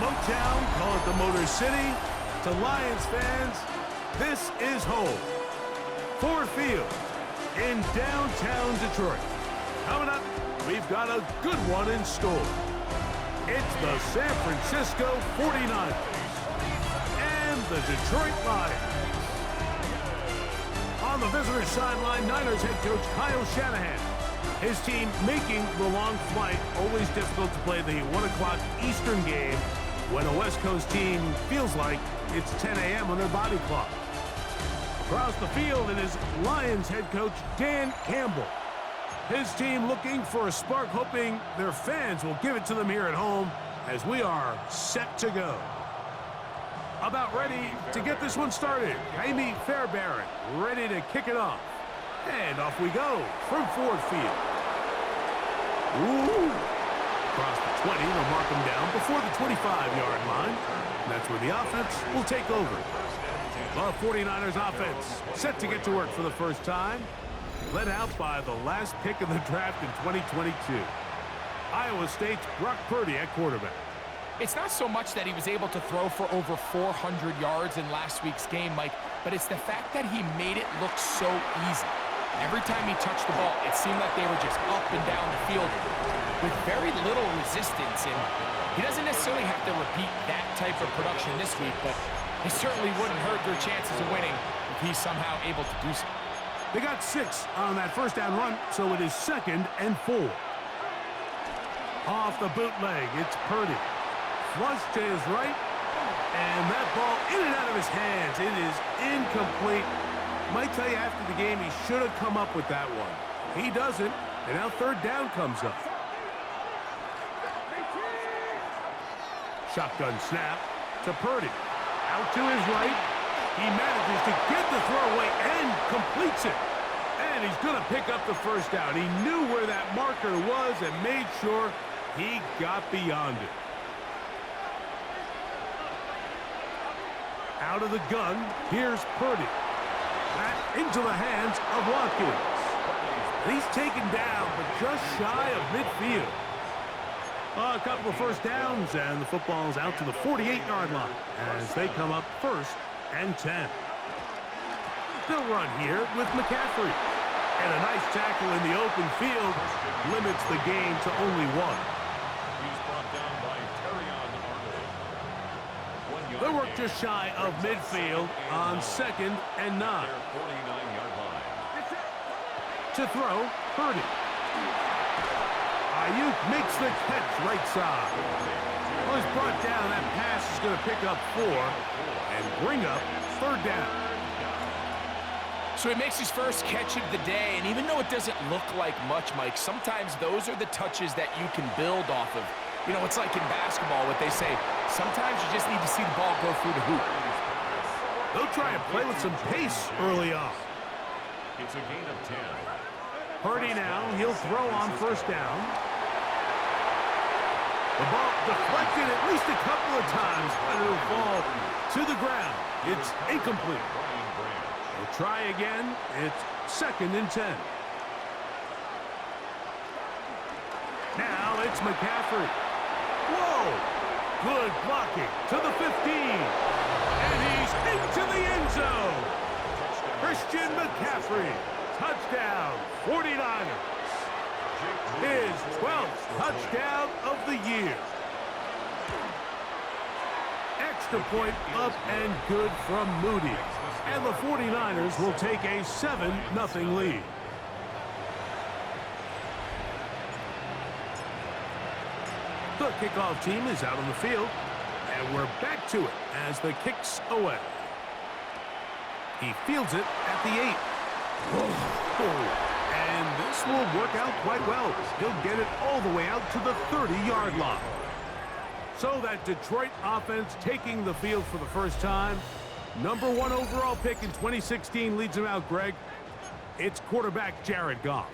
Motown, call it the Motor City. To Lions fans, this is home. Ford Field in downtown Detroit. Coming up, we've got a good one in store. It's the San Francisco 49ers and the Detroit Lions. On the visitor's sideline, Niners head coach Kyle Shanahan. His team making the long flight. Always difficult to play the 1 o'clock Eastern game when a West Coast team feels like it's 10 a.m. on their body clock. Across the field, it is Lions head coach Dan Campbell. His team looking for a spark, hoping their fans will give it to them here at home as we are set to go. About ready to get this one started. Amy Fairbairn ready to kick it off. And off we go from Ford Field. Ooh. Across the 20, they'll mark them down before the 25-yard line. And that's where the offense will take over. The 49ers offense set to get to work for the first time. Led out by the last pick of the draft in 2022. Iowa State's Brock Purdy at quarterback. It's not so much that he was able to throw for over 400 yards in last week's game, Mike, but it's the fact that he made it look so easy. Every time he touched the ball, it seemed like they were just up and down the field with very little resistance. And he doesn't necessarily have to repeat that type of production this week, but it certainly wouldn't hurt their chances of winning if he's somehow able to do so. They got 6 on that first down run, so it is 2nd and 4. Off the bootleg, it's Purdy. Flush to his right, and that ball in and out of his hands. It is incomplete. Might tell you after the game he should have come up with that one. He doesn't, and now 3rd down comes up. Shotgun snap to Purdy. Out to his right. He manages to get the throw away and completes it. And he's going to pick up the first down. He knew where that marker was and made sure he got beyond it. Out of the gun, here's Purdy. Back into the hands of Watkins. He's taken down, but just shy of midfield. A couple of first downs, and the football's out to the 48-yard line as they come up 1st and 10. They'll run here with McCaffrey. And a nice tackle in the open field limits the game to only 1. They work just shy of midfield on 2nd and 9. To throw, Purdy. Ayuk makes the catch right side. Well, he's brought down. That pass is going to pick up 4 and bring up 3rd down. So he makes his first catch of the day, and even though it doesn't look like much, Mike, sometimes those are the touches that you can build off of. You know, it's like in basketball, what they say, sometimes you just need to see the ball go through the hoop. They'll try and play with some pace early on. It's a gain of 10. Purdy now, he'll throw on 1st down. The ball deflected at least a couple of times, but it'll fall to the ground. It's incomplete. They'll try again. It's 2nd and 10. Now it's McCaffrey. Whoa! Good blocking to the 15. And he's into the end zone. Christian McCaffrey. Touchdown, 49ers. His 12th touchdown of the year. Extra point up and good from Moody. And the 49ers will take a 7-0 lead. The kickoff team is out on the field, and we're back to it as the kick's away. He fields it at the 8. And this will work out quite well. He'll get it all the way out to the 30-yard line. So that Detroit offense taking the field for the first time. Number 1 overall pick in 2016 leads him out, Greg. It's quarterback Jared Goff.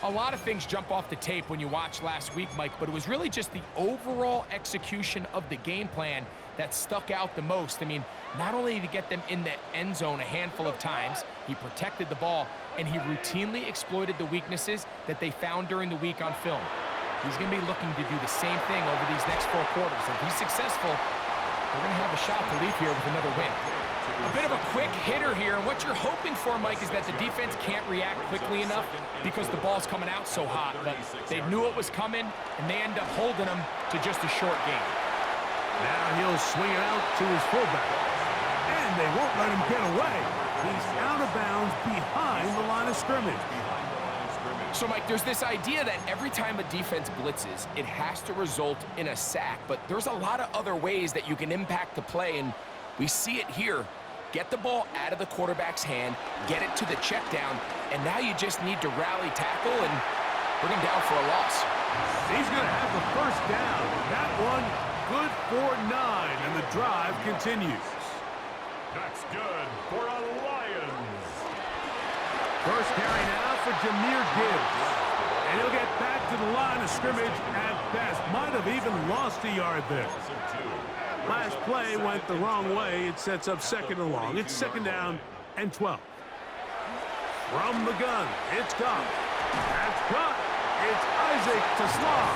A lot of things jump off the tape when you watch last week, Mike, but it was really just the overall execution of the game plan that stuck out the most. I mean, not only did he get them in the end zone a handful of times, he protected the ball, and he routinely exploited the weaknesses that they found during the week on film. He's going to be looking to do the same thing over these next 4 quarters. If he's successful, they're going to have a shot to leave here with another win. A bit of a quick hitter here, and what you're hoping for, Mike, is that the defense can't react quickly enough because the ball's coming out so hot. But they knew it was coming, and they end up holding them to just a short game. Now he'll swing it out to his fullback. And they won't let him get away. He's out of bounds behind the line of scrimmage. So, Mike, there's this idea that every time a defense blitzes, it has to result in a sack. But there's a lot of other ways that you can impact the play, and we see it here. Get the ball out of the quarterback's hand, get it to the check down, and now you just need to rally tackle and bring him down for a loss. He's going to have the first down. That one good for 9, and the drive continues. That's good for a Lions. First carry now for Jahmyr Gibbs. And he'll get back to the line of scrimmage at best. Might have even lost a yard there. Last play went the wrong way. It sets up 2nd and long. It's 2nd down and 12. From the gun, it's Goff. That's cut. It's Isaac to Slav.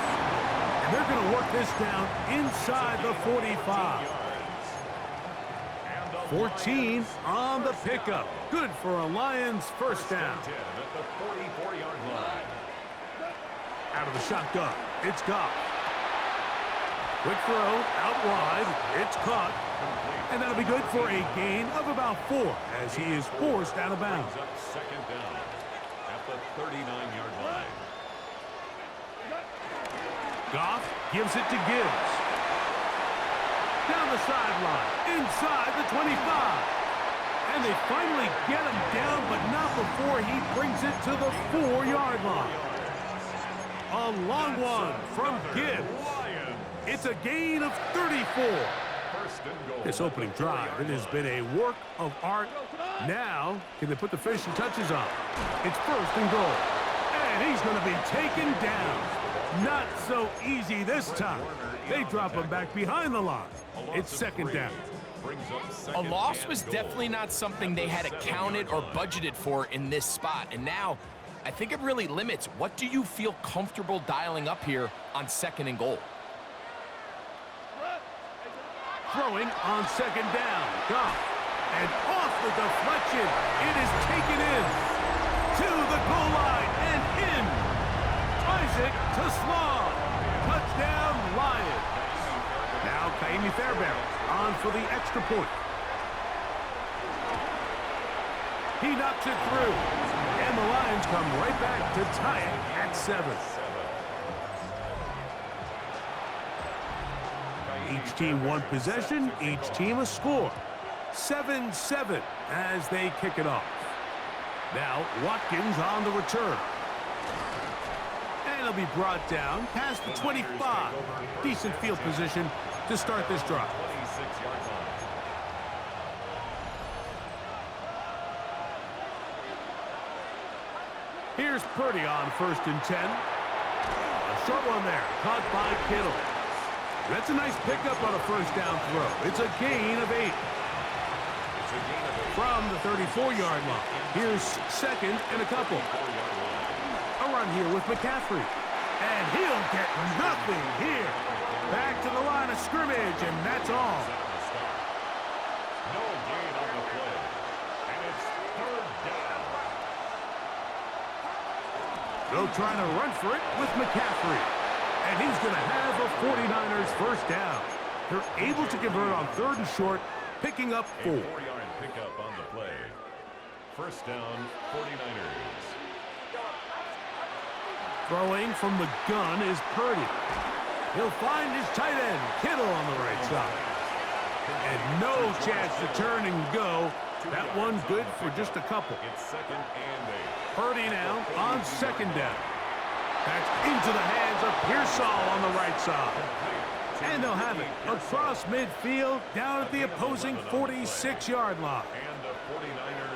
And they're going to work this down inside the 45. 14 on the pickup. Good for a Lions first down. Out of the shotgun, it's Goff. Quick throw, out wide, it's caught. And that'll be good for a gain of about 4 as he is forced out of bounds. 2nd down at the 39-yard line. Goff gives it to Gibbs. Down the sideline, inside the 25. And they finally get him down, but not before he brings it to the 4-yard line. A long one from Gibbs. It's a gain of 34. This opening drive, it has been a work of art. Now, can they put the finishing touches on? It's 1st and goal. And he's going to be taken down. Not so easy this time. They drop him back behind the line. It's 2nd down. A loss was definitely not something they had accounted or budgeted for in this spot. And now, I think it really limits. What do you feel comfortable dialing up here on 2nd and goal? Throwing on 2nd down. Goff. And off the deflection. It is taken in. To the goal line and in. Isaac to Slav. Touchdown, Lions. Now Kaimi Fairbairn on for the extra point. He knocks it through. And the Lions come right back to tie it at 7. Each team one possession, each team a score. 7-7 as they kick it off. Now Watkins on the return. And he'll be brought down past the 25. Decent field position to start this drive. Here's Purdy on 1st and 10. A short one there, caught by Kittle. That's a nice pickup on a first down throw. It's a gain of 8. From the 34-yard line. Here's 2nd and a couple. A run here with McCaffrey. And he'll get nothing here. Back to the line of scrimmage, and that's all. No gain on the play. And it's 3rd down. They'll try to run for it with McCaffrey. And he's going to have a 49ers first down. They're able to convert on 3rd and short, picking up 4. 4-yard pickup on the play. First down, 49ers. Throwing from the gun is Purdy. He'll find his tight end, Kittle, on the right side. And no chance to turn and go. That one good for just a couple. It's 2nd and 8. Purdy now on 2nd down. That's into the hands of Pearsall on the right side. And they'll have it across midfield down at the opposing 46-yard line.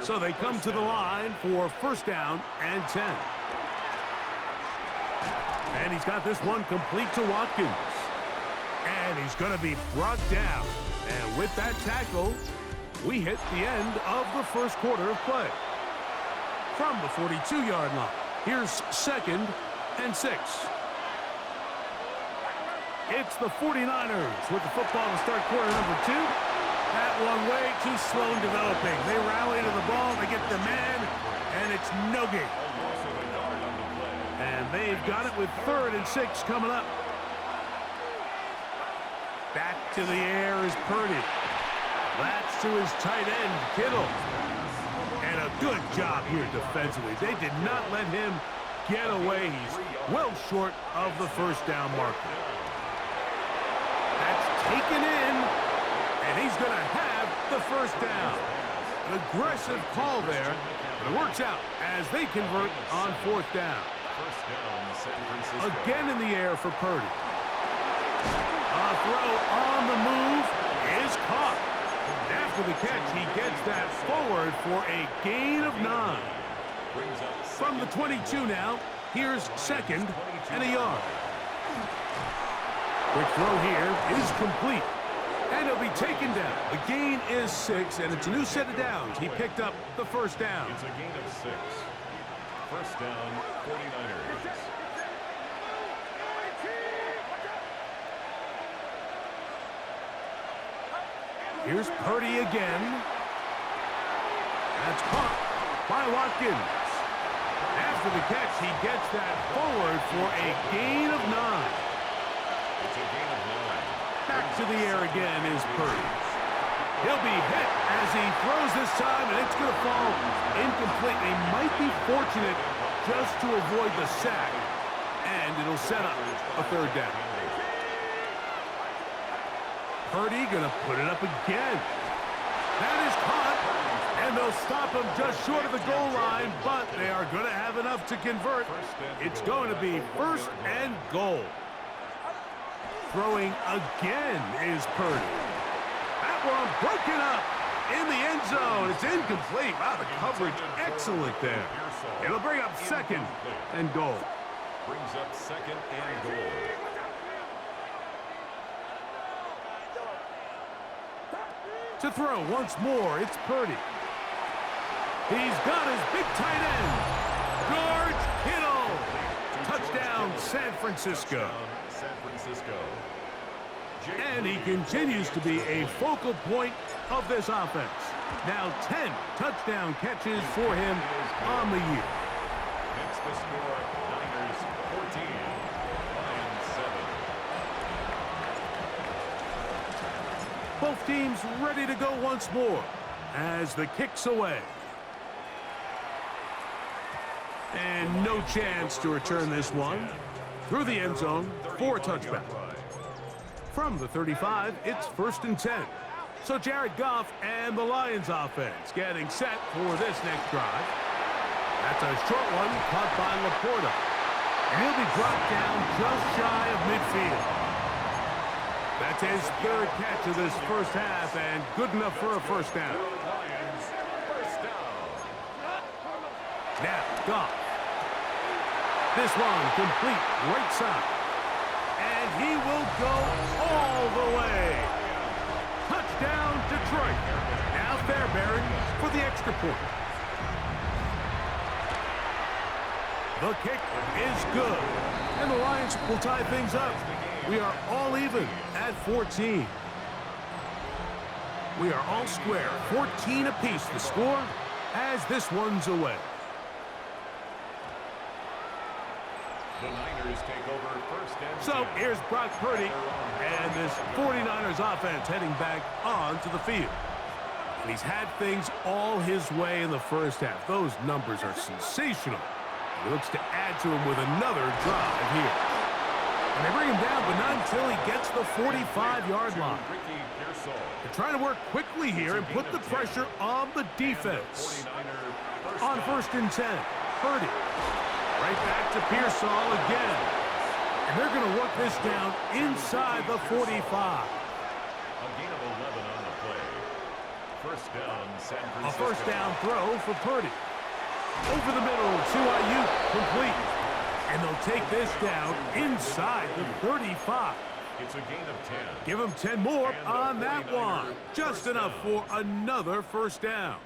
So they come to the line for 1st down and 10. And he's got this one complete to Watkins. And he's going to be brought down. And with that tackle, we hit the end of the 1st quarter of play. From the 42-yard line, here's 2nd and 6. It's the 49ers with the football to start quarter number 2. That one way too slow in developing. They rally to the ball, they get the man, and it's no gain. And they've got it with 3rd and 6 coming up. Back to the air is Purdy. That's to his tight end, Kittle. And a good job here defensively. They did not let him get away. He's well short of the first down marker. That's taken in, and he's going to have the first down. An aggressive call there, but it works out as they convert on 4th down. Again in the air for Purdy. A throw on the move is caught. After the catch, he gets that forward for a gain of 9. From the 22 now, here's 2nd and a yard. Quick throw here is complete. And he'll be taken down. The gain is 6, and it's a new set of downs. He picked up the first down. It's a gain of 6. First down, 49ers. Here's Purdy again. That's caught by Watkins. After the catch, he gets that forward for a gain of 9. It's a gain of 9. Back to the air again is Purdy. He'll be hit as he throws this time, and it's going to fall incomplete. They might be fortunate just to avoid the sack, and it'll set up a 3rd down. Purdy going to put it up again. That is caught, and they'll stop him just short of the goal line, but they are going to have enough to convert. It's going to be 1st and goal. Throwing again is Purdy. That one broken up in the end zone. It's incomplete. Wow, the coverage excellent there. It'll bring up 2nd and goal. Brings up 2nd and goal. To throw once more, it's Purdy. He's got his big tight end, George Kittle. Touchdown, San Francisco. San Francisco. And he continues to be a focal point of this offense. Now 10 touchdown catches for him on the year. Makes the score Niners 14, Lions 7. Both teams ready to go once more as the kick's away. And no chance to return this one. Through the end zone for a touchback. From the 35, it's 1st and 10. So Jared Goff and the Lions offense getting set for this next drive. That's a short one caught by Laporta. And he'll be dropped down just shy of midfield. That's his 3rd catch of this first half, and good enough for a first down. Lions, first down. Now, Goff. This one complete right side. And he will go all the way. Touchdown, Detroit. Now Fairbairn for the extra point. The kick is good. And the Lions will tie things up. We are all even at 14. We are all square. 14 apiece the score as this one's away. The Niners take over 1st and 10. So here's Brock Purdy and this 49ers offense heading back onto the field. And he's had things all his way in the first half. Those numbers are sensational. He looks to add to him with another drive here. And they bring him down, but not until he gets the 45-yard line. They're trying to work quickly here and put the pressure on the defense. On 1st and 10, Purdy. Right back to Pearsall again. And they're going to work this down inside the 45. A gain of 11 on the play. First down, San Francisco. A first down throw for Purdy. Over the middle to Ayuk, complete. And they'll take this down inside the 35. It's a gain of 10. Give them 10 more on that one. Just enough for another first down.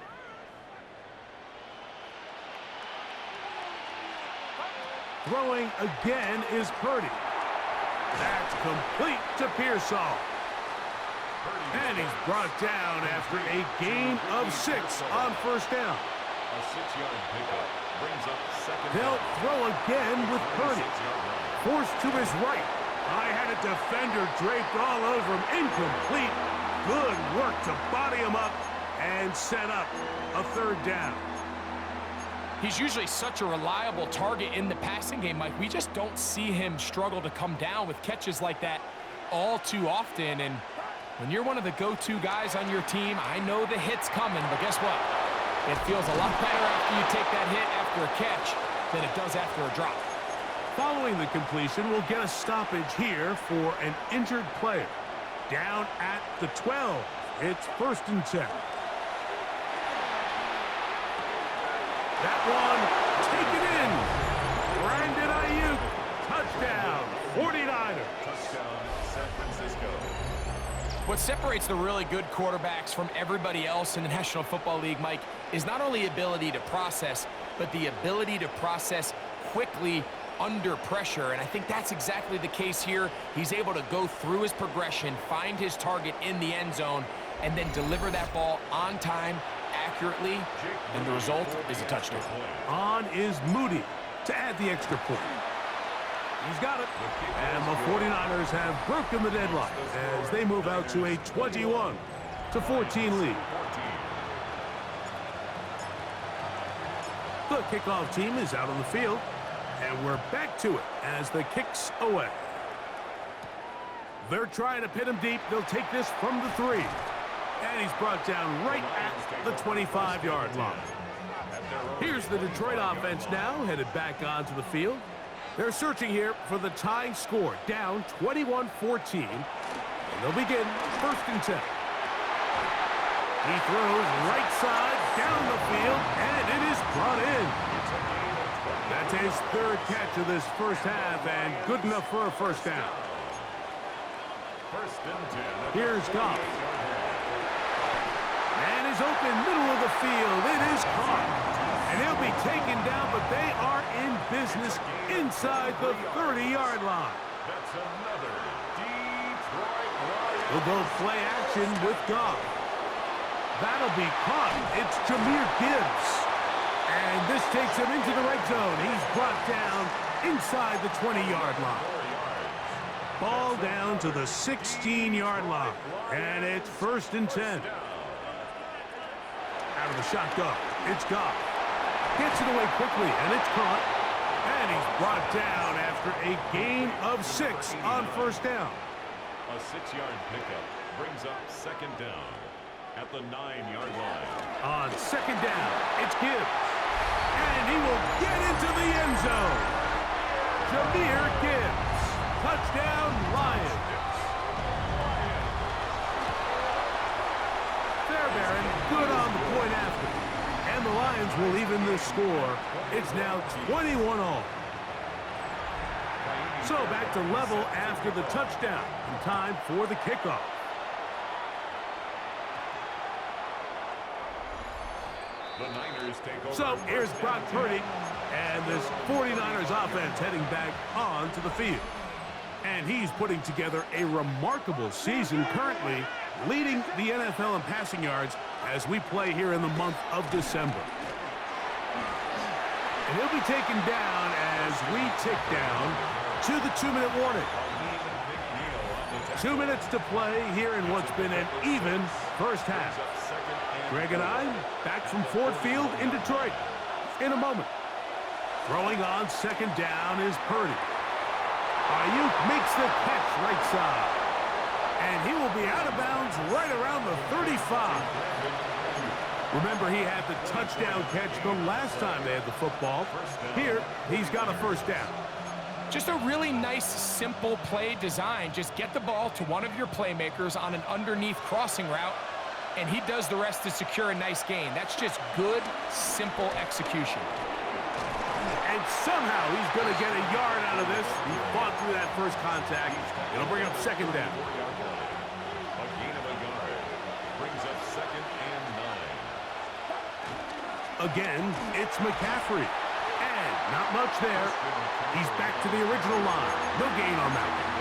Throwing again is Purdy. That's complete to Pearsall. And he's brought down after a gain of 6 on first down. A 6-yard pickup brings up second. They'll throw again with Purdy. Forced to his right. I had a defender draped all over him. Incomplete. Good work to body him up and set up a third down. He's usually such a reliable target in the passing game, Mike. We just don't see him struggle to come down with catches like that all too often. And when you're one of the go-to guys on your team, I know the hit's coming, but guess what? It feels a lot better after you take that hit after a catch than it does after a drop. Following the completion, we'll get a stoppage here for an injured player. Down at the 12. It's 1st and 10. That one taken in. Brandon Ayuk, touchdown, 49ers. Touchdown, San Francisco. What separates the really good quarterbacks from everybody else in the National Football League, Mike, is not only ability to process, but the ability to process quickly under pressure. And I think that's exactly the case here. He's able to go through his progression, find his target in the end zone, and then deliver that ball on time, accurately, and the result is a touchdown. On is Moody to add the extra point. He's got it. And the 49ers have broken the deadlock as they move out to a 21-14 lead. The kickoff team is out on the field, and we're back to it as the kick's away. They're trying to pin him deep. They'll take this from the 3. And he's brought down right at the 25-yard line. Here's the Detroit offense now, headed back onto the field. They're searching here for the tying score, down 21-14. And they'll begin 1st and 10. He throws right side down the field, and it is brought in. That's his 3rd catch of this first half, and good enough for a first down. 1st and 10. Here's Goff. And is open, middle of the field. It is caught. And he'll be taken down, but they are in business inside the 30-yard line. That's another Detroit Lions. We'll go play action with Goff. That'll be caught. It's Jahmyr Gibbs. And this takes him into the red zone. He's brought down inside the 20-yard line. Ball down to the 16-yard line. And it's 1st and 10. Out of the shotgun, it's Goff. Gets it away quickly, and it's caught. And he's brought down after a gain of 6 on first down. A 6-yard pickup brings up 2nd down at the 9-yard line. On 2nd down, it's Gibbs. And he will get into the end zone. Jahmyr Gibbs. Touchdown, Lions. Fairbairn, good on the point after. And the Lions will even this score. It's now 21-all. So back to level after the touchdown. And time for the kickoff. The Niners take over. So here's Brock Purdy. And this 49ers offense heading back onto the field. And he's putting together a remarkable season currently, leading the NFL in passing yards as we play here in the month of December. And he'll be taken down as we tick down to the 2-minute warning. 2 minutes to play here in what's been an even first half. Greg and I back from Ford Field in Detroit in a moment. Throwing on 2nd down is Purdy. Ayuk makes the catch right side. And he will be out of bounds right around the 35. Remember, he had the touchdown catch the last time they had the football. Here, he's got a first down. Just a really nice, simple play design. Just get the ball to one of your playmakers on an underneath crossing route, and he does the rest to secure a nice gain. That's just good, simple execution. And somehow he's going to get a yard out of this. He fought through that first contact. It'll bring up 2nd down. A gain of a yard brings up 2nd and 9. Again, it's McCaffrey. And not much there. He's back to the original line. No gain on that one.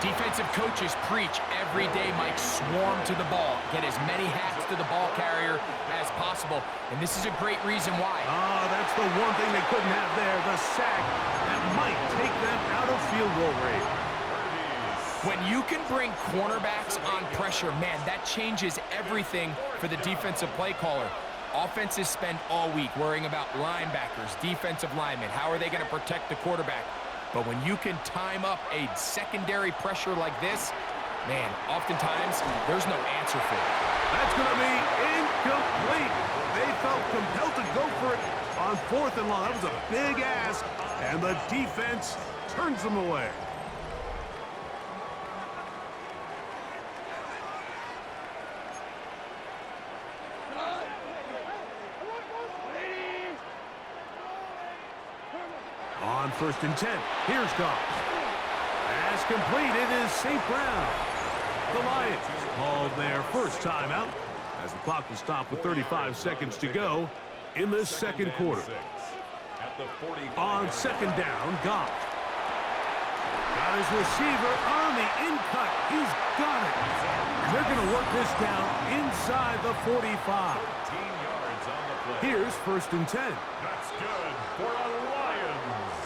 Defensive coaches preach every day, Mike, swarm to the ball. Get as many hacks to the ball carrier as possible. And this is a great reason why. That's the one thing they couldn't have there, the sack that might take them out of field goal range. When you can bring cornerbacks on pressure, man, that changes everything for the defensive play caller. Offenses spend all week worrying about linebackers, defensive linemen. How are they going to protect the quarterback? But when you can time up a secondary pressure like this, man, oftentimes there's no answer for it. That's going to be incomplete. They felt compelled to go for it on 4th and long. That was a big ask, and the defense turns them away. On 1st and 10, here's Goff. Pass complete, it is St. Brown. The Lions called their first timeout as the clock was stopped with 35 seconds to go in the second quarter. On 2nd down, Goff. Got his receiver on the in-cut. He's got it. They're going to work this down inside the 45. Here's 1st and 10. That's good for a Lions.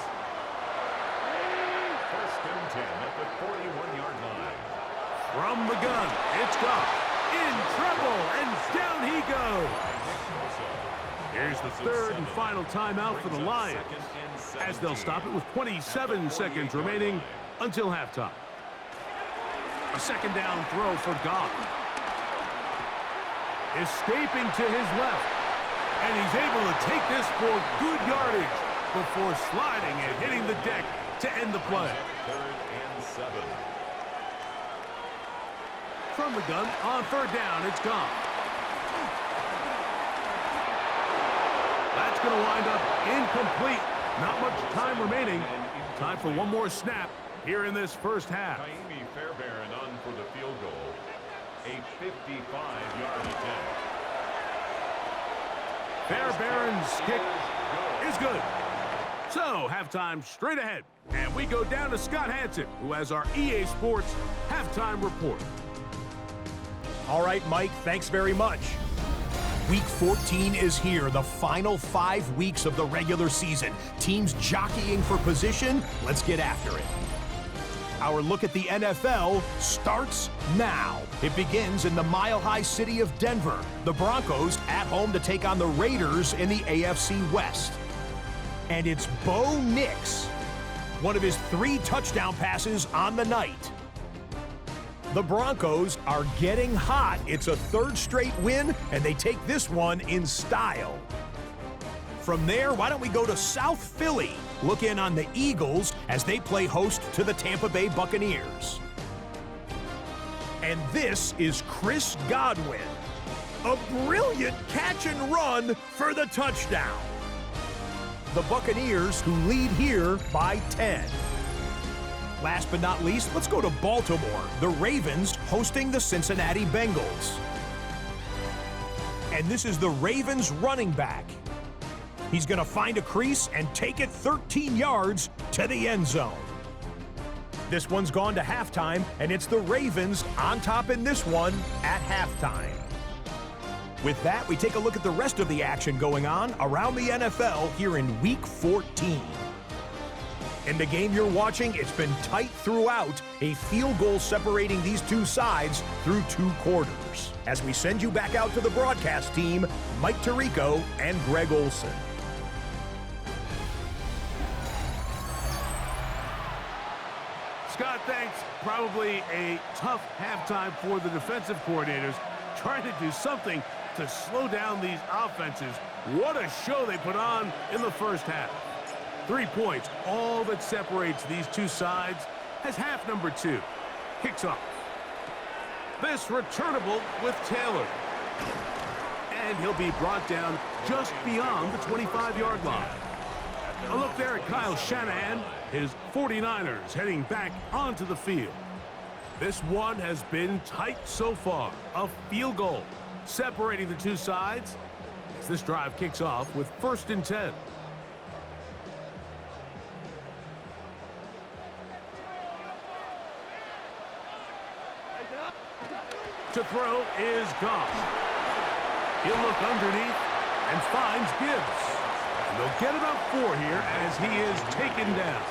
1st and 10 at the 41-yard line. From the gun, it's Goff. In trouble, and down he goes. Here's the 3rd and final timeout for the Lions, as they'll stop it with 27 seconds remaining until halftime. A 2nd down throw for Goff. Escaping to his left. And he's able to take this for good yardage before sliding and hitting the deck to end the play. 3rd and 7. From the gun, on 3rd down, it's Goff. That's going to wind up incomplete. Not much time remaining. Time for one more snap here in this first half. Kaimi Fairbairn on for the field goal. A 55-yard attempt. Fairbairn's kick is good. So, halftime straight ahead. And we go down to Scott Hansen, who has our EA Sports halftime report. All right, Mike, thanks very much. Week 14 is here, the final 5 weeks of the regular season. Teams jockeying for position. Let's get after it. Our look at the NFL starts now. It begins in the mile-high city of Denver. The Broncos at home to take on the Raiders in the AFC West. And it's Bo Nix, one of his 3 touchdown passes on the night. The Broncos are getting hot. It's a 3rd straight win, and they take this one in style. From there, why don't we go to South Philly? Look in on the Eagles as they play host to the Tampa Bay Buccaneers. And this is Chris Godwin. A brilliant catch and run for the touchdown. The Buccaneers, who lead here by 10. Last but not least, let's go to Baltimore. The Ravens hosting the Cincinnati Bengals. And this is the Ravens running back. He's going to find a crease and take it 13 yards to the end zone. This one's gone to halftime, and it's the Ravens on top in this one at halftime. With that, we take a look at the rest of the action going on around the NFL here in Week 14. In the game you're watching, it's been tight throughout, a field goal separating these two sides through 2 quarters. As we send you back out to the broadcast team, Mike Tirico and Greg Olson. Scott, thanks. Probably a tough halftime for the defensive coordinators, trying to do something to slow down these offenses. What a show they put on in the first half. 3 points, all that separates these two sides, as half number 2 kicks off. This returnable with Taylor. And he'll be brought down just beyond the 25-yard line. A look there at Kyle Shanahan, his 49ers heading back onto the field. This one has been tight so far. A field goal separating the two sides as this drive kicks off with 1st and 10. To throw is Goff. He'll look underneath and finds Gibbs. And they'll get about 4 here as he is taken down.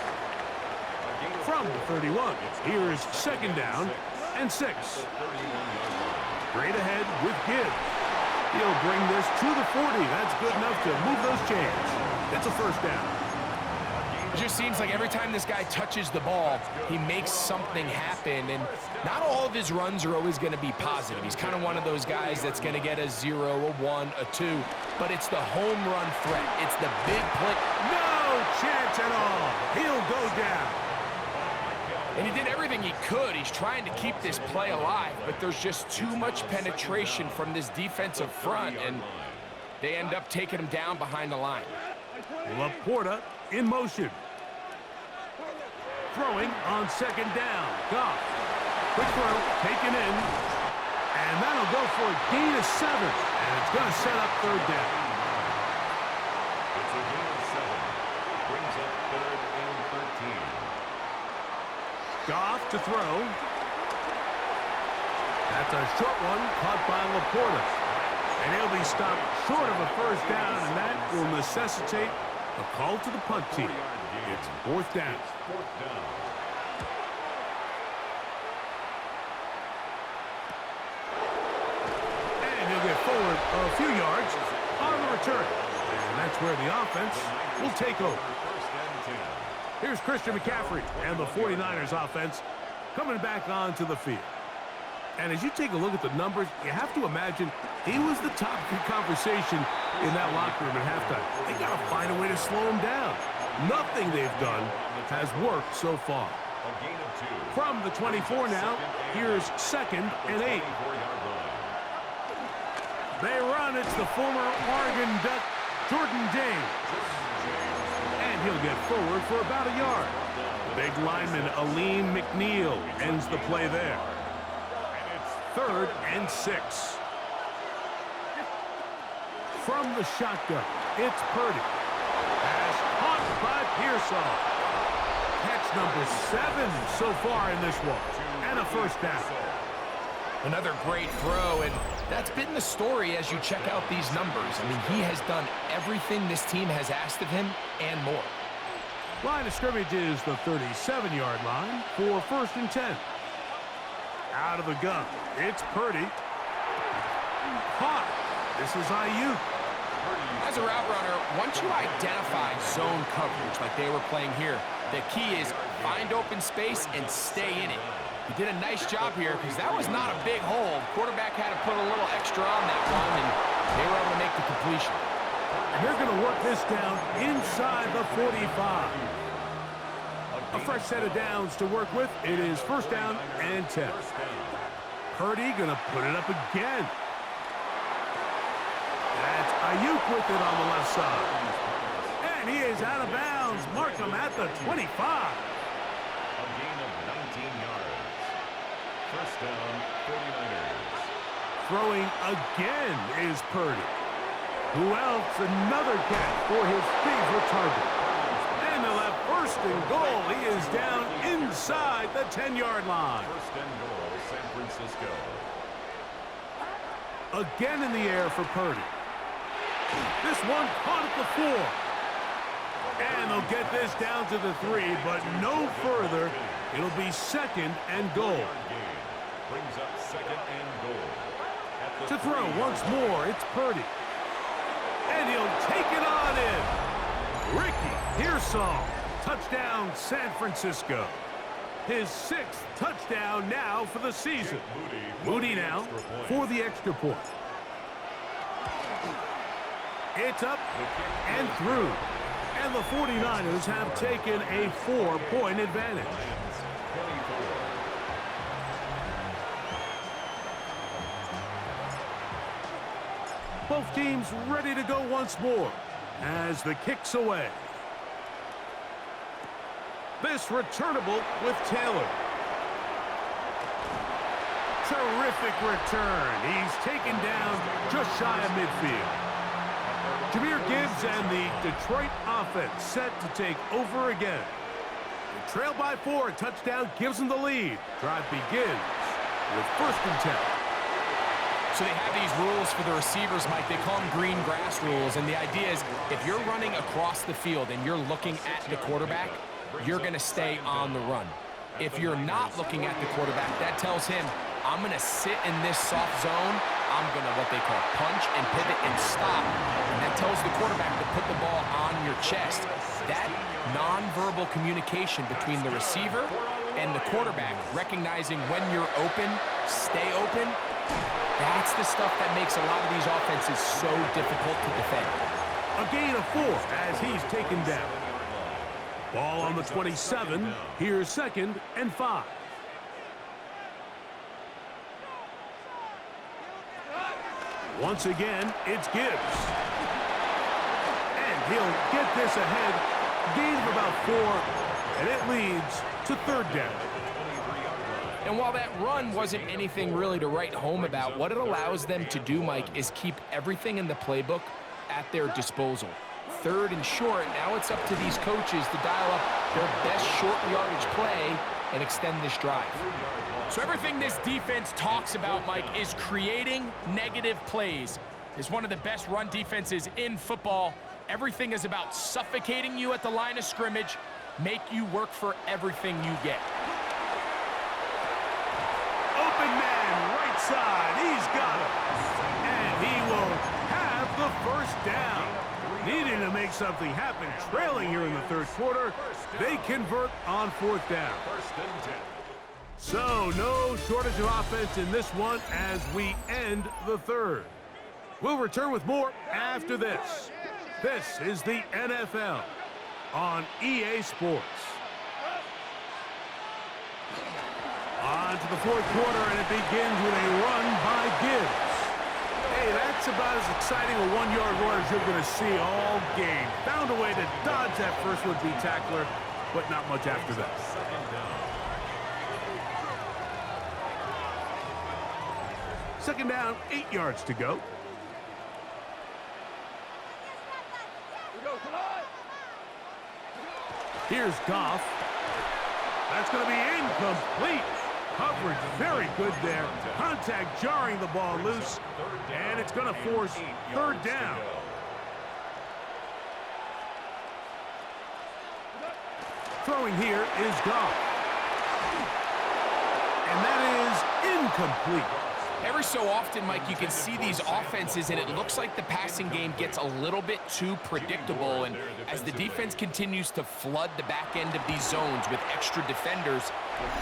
From the 31, here is 2nd down and 6. Straight ahead with Gibbs. He'll bring this to the 40. That's good enough to move those chains. It's a 1st down. It just seems like every time this guy touches the ball, he makes something happen, and not all of his runs are always going to be positive. He's kind of one of those guys that's going to get a 0, a 1, a 2, but it's the home run threat. It's the big play. No chance at all. He'll go down. And he did everything he could. He's trying to keep this play alive, but there's just too much penetration from this defensive front, and they end up taking him down behind the line. Laporta in motion. Throwing on 2nd down. Goff. Quick throw, taken in. And that'll go for a gain of 7. And it's going to set up 3rd down. It's a gain of 7. Brings up 3rd and 13. Goff to throw. That's a short one caught by Laporta. And he'll be stopped short of a 1st down, and that will necessitate a call to the punt team. It's 4th down. And he'll get forward a few yards on the return. And that's where the offense will take over. Here's Christian McCaffrey and the 49ers offense coming back onto the field. And as you take a look at the numbers, you have to imagine he was the topic of conversation in that locker room at halftime. They got to find a way to slow him down. Nothing they've done has worked so far. From the 24 now, here's 2nd and 8. They run. It's the former Oregon Duck, Jordan James. And he'll get forward for about a yard. Big lineman Aleem McNeil ends the play there. 3rd and 6. From the shotgun, it's Purdy. Pass caught by Pearsall. Catch number 7 so far in this one. And a 1st down. Another great throw, and that's been the story as you check out these numbers. I mean, he has done everything this team has asked of him and more. Line of scrimmage is the 37-yard line for 1st and 10. Out of the gun, it's Purdy. Caught. This is Ayuk. As a route runner, once you identify zone coverage like they were playing here, the key is find open space and stay in it. He did a nice job here because that was not a big hole. Quarterback had to put a little extra on that one, and they were able to make the completion. And they're going to work this down inside the 45. A fresh set of downs to work with. It is 1st down and 10. Purdy going to put it up again. That's Ayuk with it on the left side. And he is out of bounds. Mark him at the 25. A gain of 19 yards. 1st down, 49ers. Throwing again is Purdy. Who else? Another catch for his favorite target. And they'll have 1st and goal. He is down inside the 10-yard line. 1st and goal, San Francisco. Again in the air for Purdy. This one caught at the 4. And they'll get this down to the 3, but no further. It'll be 2nd and goal. Brings up 2nd and goal. To throw once more, it's Purdy. And he'll take it on in. Ricky Pearsall. Touchdown, San Francisco. His 6th touchdown now for the season. Moody now for the extra point. It's up and through. And the 49ers have taken a 4-point advantage. Both teams ready to go once more as the kick's away. This returnable with Taylor. Terrific return. He's taken down just shy of midfield. Jahmyr Gibbs and the Detroit offense set to take over again. They trail by 4. Touchdown gives them the lead. Drive begins with 1st and 10. So they have these rules for the receivers, Mike. They call them green grass rules. And the idea is if you're running across the field and you're looking at the quarterback, you're going to stay on the run. If you're not looking at the quarterback, that tells him, I'm going to sit in this soft zone. I'm going to what they call punch and pivot and stop. And that tells the quarterback to put the ball on your chest. That nonverbal communication between the receiver and the quarterback, recognizing when you're open, stay open, that's the stuff that makes a lot of these offenses so difficult to defend. A gain of 4 as he's taken down. Ball on the 27. Here's 2nd and 5. Once again, it's Gibbs. And he'll get this ahead. Gain of about 4, and it leads to 3rd down. And while that run wasn't anything really to write home about, what it allows them to do, Mike, is keep everything in the playbook at their disposal. 3rd and short, now it's up to these coaches to dial up their best short yardage play and extend this drive. So everything this defense talks about, Mike, is creating negative plays. It's one of the best run defenses in football. Everything is about suffocating you at the line of scrimmage, make you work for everything you get. Open man, right side, he's got him. And he will have the 1st down. Needing to make something happen, trailing here in the 3rd quarter. They convert on 4th down. So no shortage of offense in this one as we end the 3rd. We'll return with more after this. This is the NFL on EA Sports. On to the 4th quarter, and it begins with a run by Gibbs. Hey, that's about as exciting a 1-yard run as you're going to see all game. Found a way to dodge that first would-be tackler, but not much after that. Second down, 8 yards to go. Here's Goff. That's going to be incomplete. Coverage very good there. Contact jarring the ball loose. And it's going to force 3rd down. Throwing here is Goff. And that is incomplete. Every so often, Mike, you can see these offenses, and it looks like the passing game gets a little bit too predictable. And as the defense continues to flood the back end of these zones with extra defenders,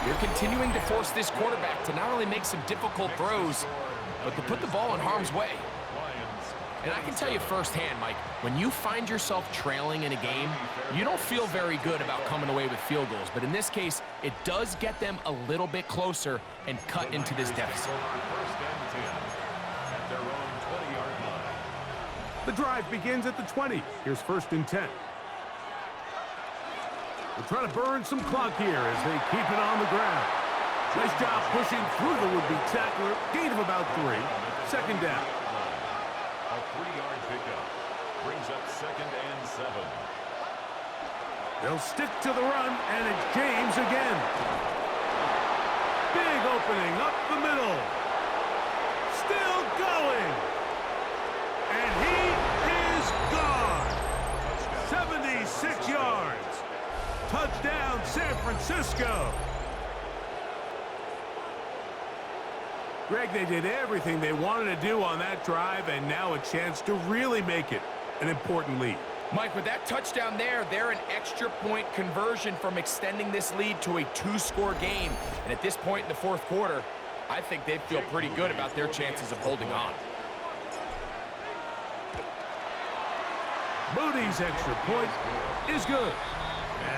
you're continuing to force this quarterback to not only make some difficult throws, but to put the ball in harm's way. And I can tell you firsthand, Mike, when you find yourself trailing in a game, you don't feel very good about coming away with field goals. But in this case, it does get them a little bit closer and cut into this deficit. The drive begins at the 20. Here's 1st and 10. They'll try to burn some clock here as they keep it on the ground. Nice job pushing through the would-be tackler. Gain of about 3. 2nd down. A 3-yard pickup brings up 2nd and 7. They'll stick to the run, and it's James again. Big opening up the middle. Still going. And he is gone. 76 yards. Touchdown, San Francisco. Greg, they did everything they wanted to do on that drive, and now a chance to really make it an important lead. Mike, with that touchdown there, they're an extra point conversion from extending this lead to a 2-score game. And at this point in the 4th quarter, I think they feel pretty good about their chances of holding on. Moody's extra point is good.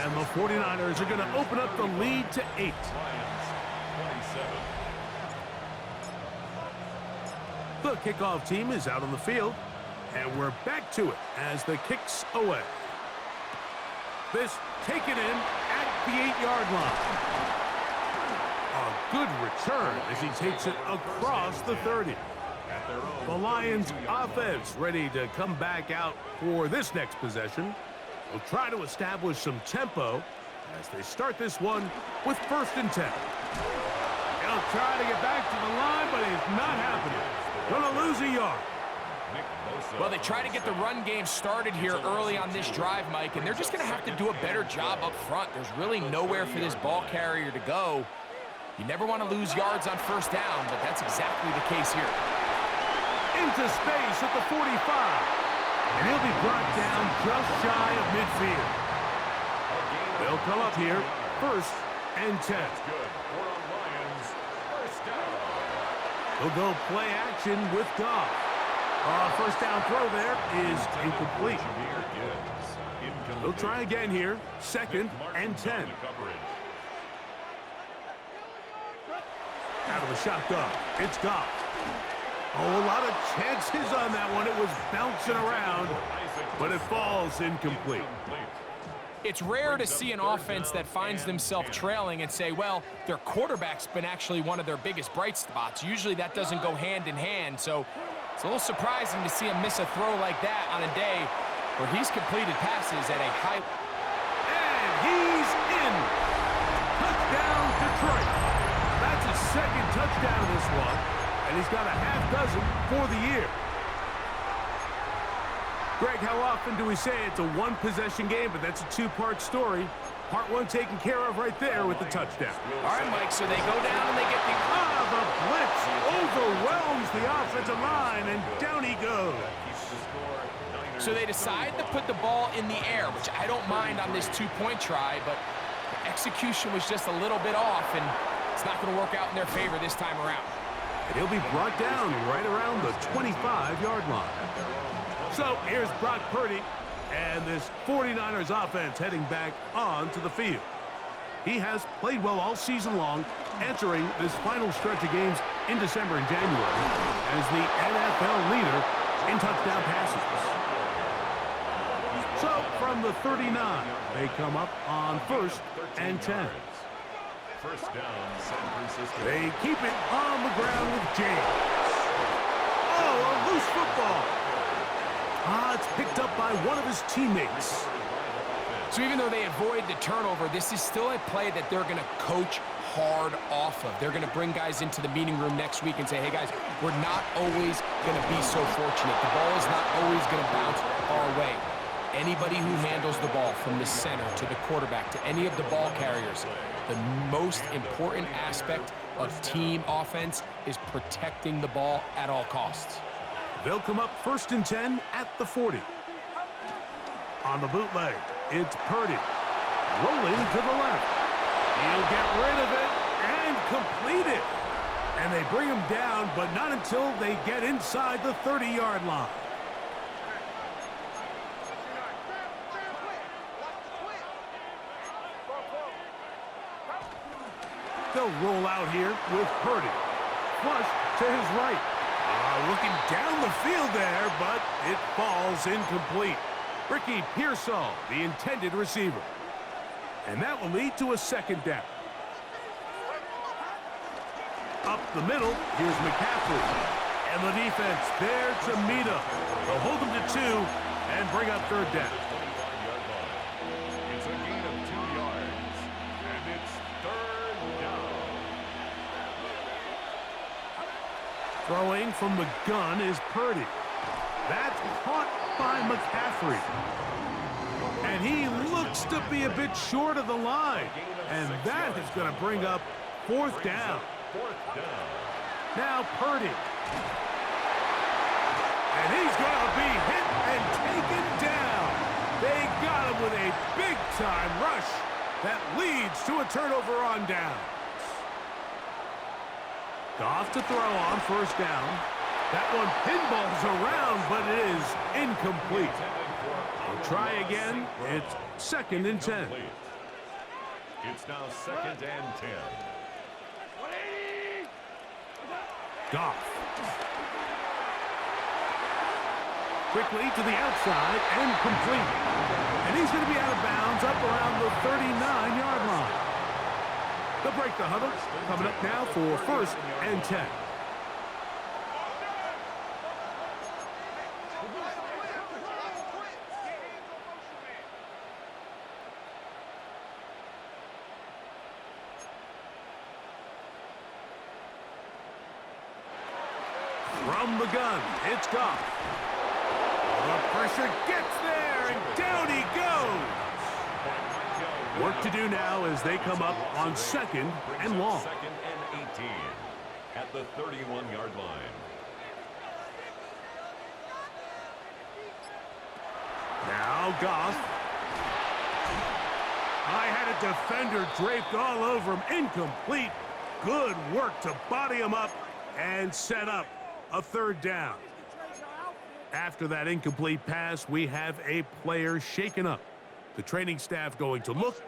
And the 49ers are going to open up the lead to 8. The kickoff team is out on the field, and we're back to it as the kick's away. This taken in at the 8-yard line. A good return as he takes it across the 30. The Lions offense ready to come back out for this next possession. They'll try to establish some tempo as they start this one with 1st and 10. He'll try to get back to the line, but it's not happening. Gonna lose a yard. Well, they try to get the run game started here early on this drive, Mike, and they're just going to have to do a better job up front. There's really nowhere for this ball carrier to go. You never want to lose yards on first down, but that's exactly the case here. Into space at the 45. And he'll be brought down just shy of midfield. They'll come up here, 1st and 10. He'll go play action with Goff. First down throw there is incomplete. They'll try again here, 2nd and 10. Out of the shotgun, it's Goff. Oh, a lot of chances on that one. It was bouncing around, but it falls incomplete. It's rare to see an offense that finds themselves trailing and say, well, their quarterback's been actually one of their biggest bright spots. Usually that doesn't go hand in hand, so it's a little surprising to see him miss a throw like that on a day where he's completed passes at a high... And he's in. Touchdown, Detroit. That's his 2nd touchdown of this one, and he's got a half dozen for the year. Greg, how often do we say it's a one-possession game, but that's a 2-part story? Part 1 taken care of right there with the touchdown. All right, Mike, so they go down and they get the... The blitz overwhelms the offensive line, and down he goes. So they decide to put the ball in the air, which I don't mind on this 2-point try, but the execution was just a little bit off, and it's not going to work out in their favor this time around. And he'll be brought down right around the 25-yard line. So here's Brock Purdy, and this 49ers offense heading back onto the field. He has played well all season long, entering this final stretch of games in December and January as the NFL leader in touchdown passes. So from the 39, they come up on 1st and 10. First down, San Francisco. They keep it on the ground with James. Oh, a loose football. It's picked up by one of his teammates. So even though they avoid the turnover, this is still a play that they're going to coach hard off of. They're going to bring guys into the meeting room next week and say, hey, guys, we're not always going to be so fortunate. The ball is not always going to bounce our way. Anybody who handles the ball from the center to the quarterback to any of the ball carriers, the most important aspect of team offense is protecting the ball at all costs. They'll come up 1st and 10 at the 40. On the bootleg, it's Purdy. Rolling to the left. He'll get rid of it and complete it. And they bring him down, but not until they get inside the 30-yard line. They'll roll out here with Purdy. Flush to his right. Looking down the field there, but it falls incomplete. Ricky Pearsall, the intended receiver. And that will lead to a 2nd down. Up the middle, here's McCaffrey. And the defense there to meet him. They'll hold him to 2 and bring up 3rd down. It's a gain of 2 yards, and it's 3rd down. Throwing from the gun is Purdy. That's caught by McCaffrey. And he looks to be a bit short of the line. And that is going to bring up 4th down. 4th down. Now Purdy. And he's going to be hit and taken down. They got him with a big-time rush that leads to a turnover on downs. Goff to throw on 1st down. That one pinballs around, but it is incomplete. We'll try again. It's 2nd and 10. It's now 2nd and 10. Goff. Quickly to the outside and complete. And he's going to be out of bounds up around the 39-yard line. They'll break the huddle. Coming up now for 1st and 10. From the gun, it's Goff. The pressure gets there, and down he goes. Work to do now as they come up on second and long. Second and 18 at the 31-yard line. Now Goff. I had a defender draped all over him. Incomplete. Good work to body him up and set up a third down. After that incomplete pass, we have a player shaken up. The training staff going to look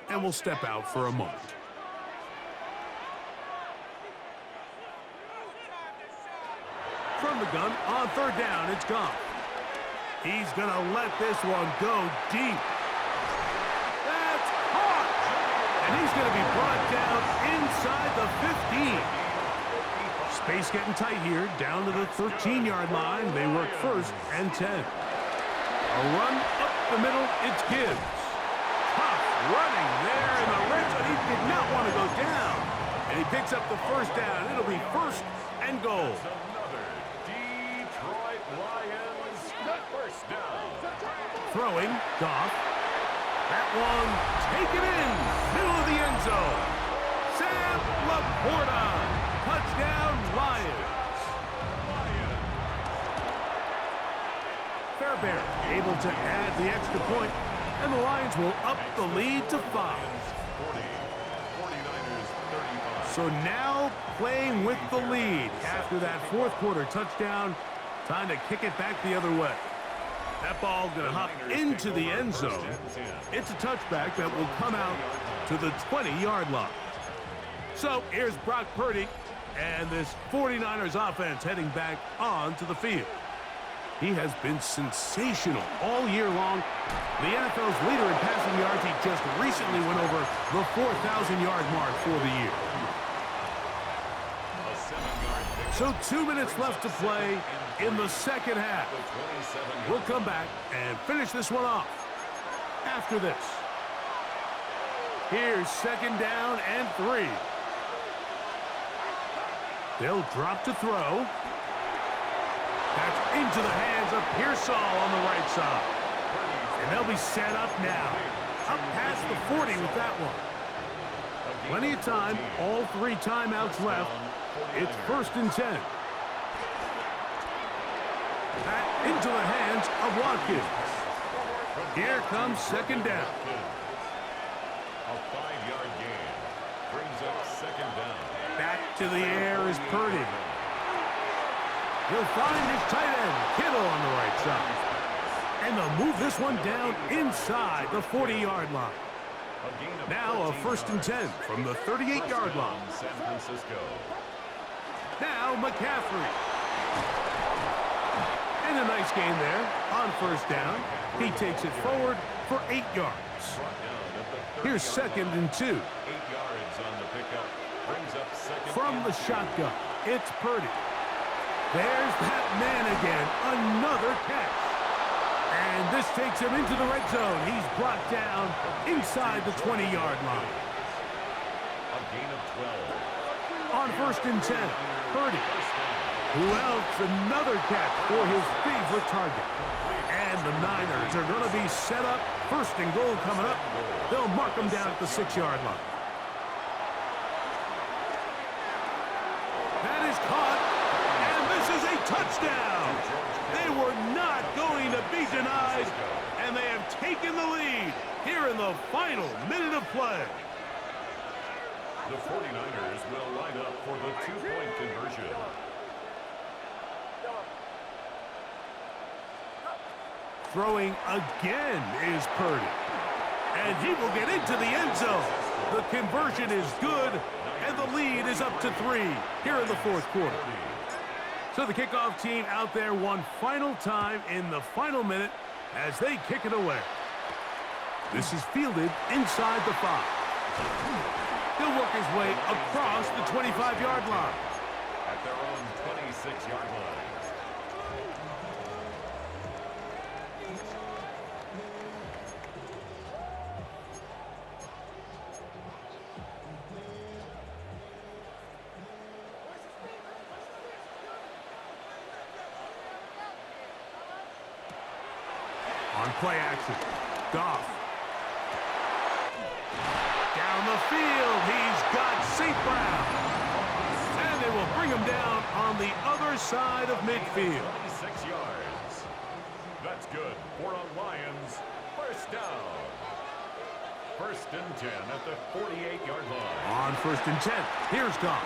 and will step out for a moment. From the gun, on third down, it's Goff. He's going to let this one go deep. That's caught! And he's going to be brought down inside the 15. Space getting tight here, down to the 13-yard line. They work first and 10. A run up the middle, it's Gibbs. Tough running there in the red zone. He did not want to go down. And he picks up the first down. It'll be first and goal. Another Detroit Lions first down. Throwing, Goff. That one taken in, middle of the end zone. Sam Laporta. Touchdown, Lions. Fairbairn able to add the extra point, and the Lions will up the lead to 5. 49ers 35. So now playing with the lead after that fourth quarter touchdown. Time to kick it back the other way. That ball going to hop into the end zone. It's a touchback that will come out to the 20-yard line. So here's Brock Purdy and this 49ers offense heading back onto the field. He has been sensational all year long. The NFL's leader in passing yards. He just recently went over the 4,000-yard mark for the year. So 2 minutes left to play in the second half. We'll come back and finish this one off after this. Here's second down and 3. They'll drop to throw. That's into the hands of Pearsall on the right side. And they'll be set up now. Up past the 40 with that one. Plenty of time. All 3 timeouts left. It's first and 10. Back into the hands of Watkins. Here comes second down. A 5-yard gain brings up second down. Back to the air is Purdy. He'll find his tight end, Kittle, on the right side. And they'll move this one down inside the 40-yard line. Now a first and 10 from the 38-yard line. San Francisco. Now McCaffrey. And a nice gain there on first down. He takes it forward for 8 yards. Here's second and 2. 8 yards on the pickup. Brings up second. From the shotgun, it's Purdy. There's that man again. Another catch. And this takes him into the red zone. He's brought down inside the 20-yard line. A gain of 12. On first and 10, Purdy. Who else? Another catch for his favorite target. And the Niners are going to be set up. First and goal coming up. They'll mark them down at the 6-yard line. That is caught. And this is a touchdown. They were not going to be denied. And they have taken the lead here in the final minute of play. The 49ers will line up for the 2-point conversion. Throwing again is Purdy. And he will get into the end zone. The conversion is good, and the lead is up to 3 here in the fourth quarter. So the kickoff team out there one final time in the final minute as they kick it away. This is fielded inside the 5. He'll work his way across the 25-yard line. At their own 26-yard line. On play action, Goff. Down the field, he's got St. Brown. And they will bring him down on the other side of midfield. 26 yards. That's good for a Lions first down. First and 10 at the 48-yard line. On first and 10, here's Goff.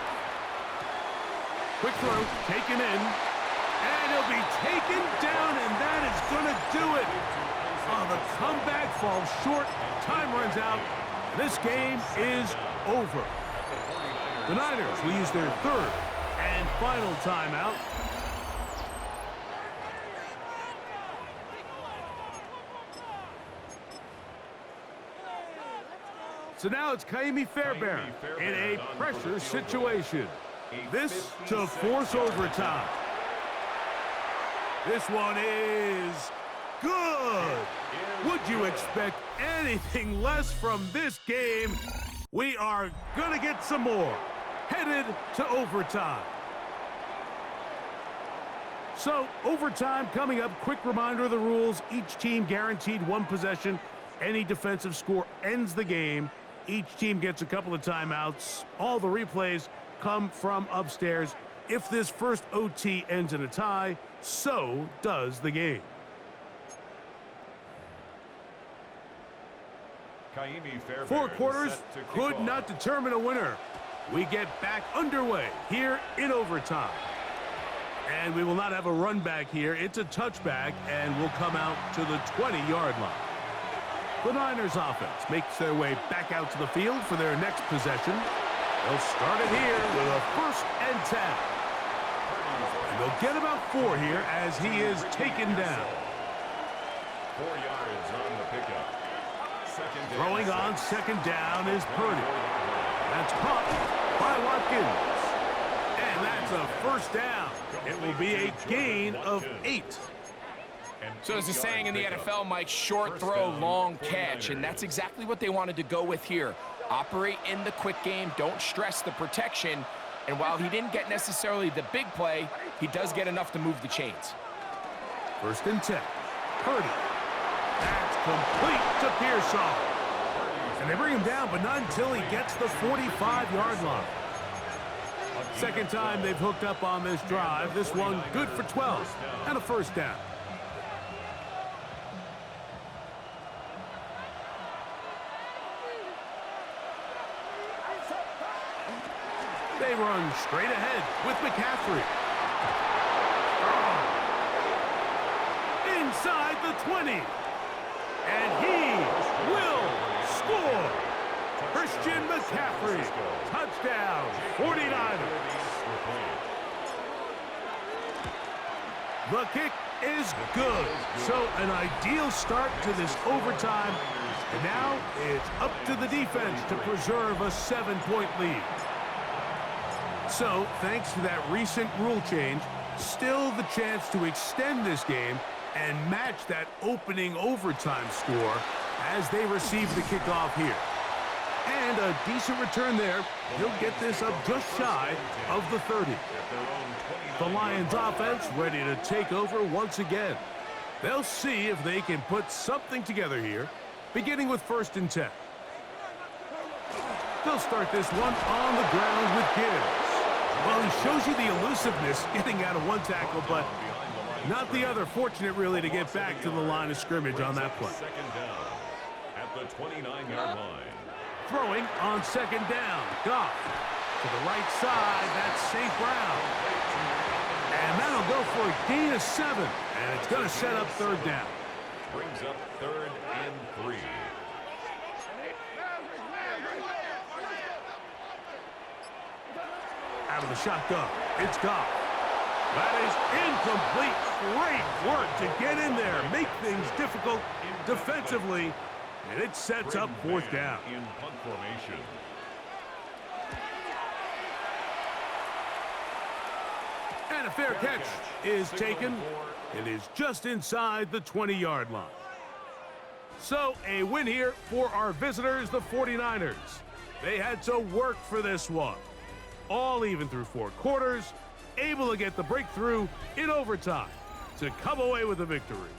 Quick throw, taken in, and he'll be taken down, and that is going to do it. Oh, the comeback falls short, time runs out, this game is over. The Niners will use their third and final timeout. So now it's Kaimi Fairbairn in a pressure situation. This to force overtime. This one is good. Would you expect anything less from this game? We are going to get some more. Headed to overtime. So, overtime coming up. Quick reminder of the rules. Each team guaranteed one possession. Any defensive score ends the game. Each team gets a couple of timeouts. All the replays come from upstairs. If this first OT ends in a tie, so does the game. Four quarters could not determine a winner. We get back underway here in overtime. And we will not have a run back here. It's a touchback, and will come out to the 20-yard line. The Niners offense makes their way back out to the field for their next possession. They'll start it here with a first and 10. And they'll get about 4 here as he is taken down. 4 yards on the pickup. Throwing on second down is Purdy. That's caught by Watkins. And that's a first down. It will be a gain of 8. So there's a saying in the NFL, Mike, short throw, long catch, and that's exactly what they wanted to go with here. Operate in the quick game, don't stress the protection, and while he didn't get necessarily the big play, he does get enough to move the chains. First and 10. Purdy. That's complete to Pearsall. And they bring him down, but not until he gets the 45-yard line. Second time they've hooked up on this drive. This one good for 12 and a first down. They run straight ahead with McCaffrey. Inside the 20. And he will score. Christian McCaffrey. Touchdown, 49ers. The kick is good. So an ideal start to this overtime. And now it's up to the defense to preserve a 7-point lead. So, thanks to that recent rule change, still the chance to extend this game and match that opening overtime score as they receive the kickoff here. And a decent return there. He'll get this up just shy of the 30. The Lions offense ready to take over once again. They'll see if they can put something together here, beginning with first and 10. They'll start this one on the ground with Gibbs. Well, he shows you the elusiveness getting out of one tackle, but not the other. Fortunate, really, to get back to the line of scrimmage on that play. Second down at the 29-yard line. Throwing on second down. Goff to the right side. That's St. Brown. And that'll go for a gain of 7. And it's going to set up third down. Brings up 3rd and 3. Out of the shotgun, it's Goff. That is incomplete. Great work to get in there, make things difficult defensively, and it sets up 4th down. In punt formation. And a fair catch is taken. It is just inside the 20-yard line. So a win here for our visitors, the 49ers. They had to work for this one. All even through 4 quarters, able to get the breakthrough in overtime to come away with a victory.